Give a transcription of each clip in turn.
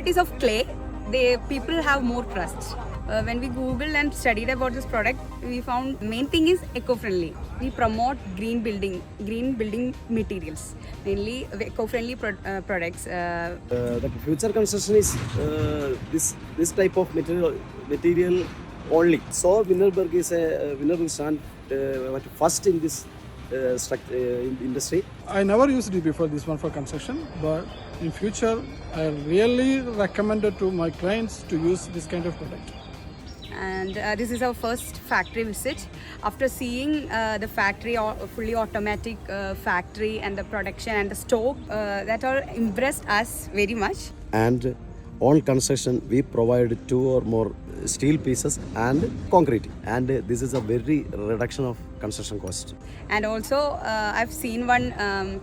properties of clay, people have more trust. When we Googled and studied about this product, we found main thing is eco-friendly. We promote green building materials, mainly eco-friendly products. The future construction is this type of material only. So Wienerberger stand first in this industry. I never used it before this one for construction, but in future I really recommend it to my clients to use this kind of product. And this is our first factory visit. After seeing the factory, fully automatic factory, and the production and the stock, that all impressed us very much. And on construction we provide 2 or more steel pieces and concrete, and this is a very reduction of construction cost. And also I've seen one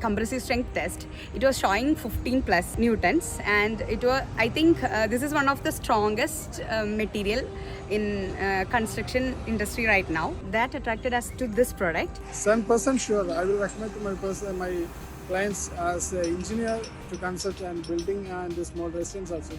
compressive strength test. It was showing 15 plus newtons, and I think this is one of the strongest material in construction industry right now. That attracted us to this product. 100% sure I will recommend to my clients as an engineer to construct and building and the small residents also.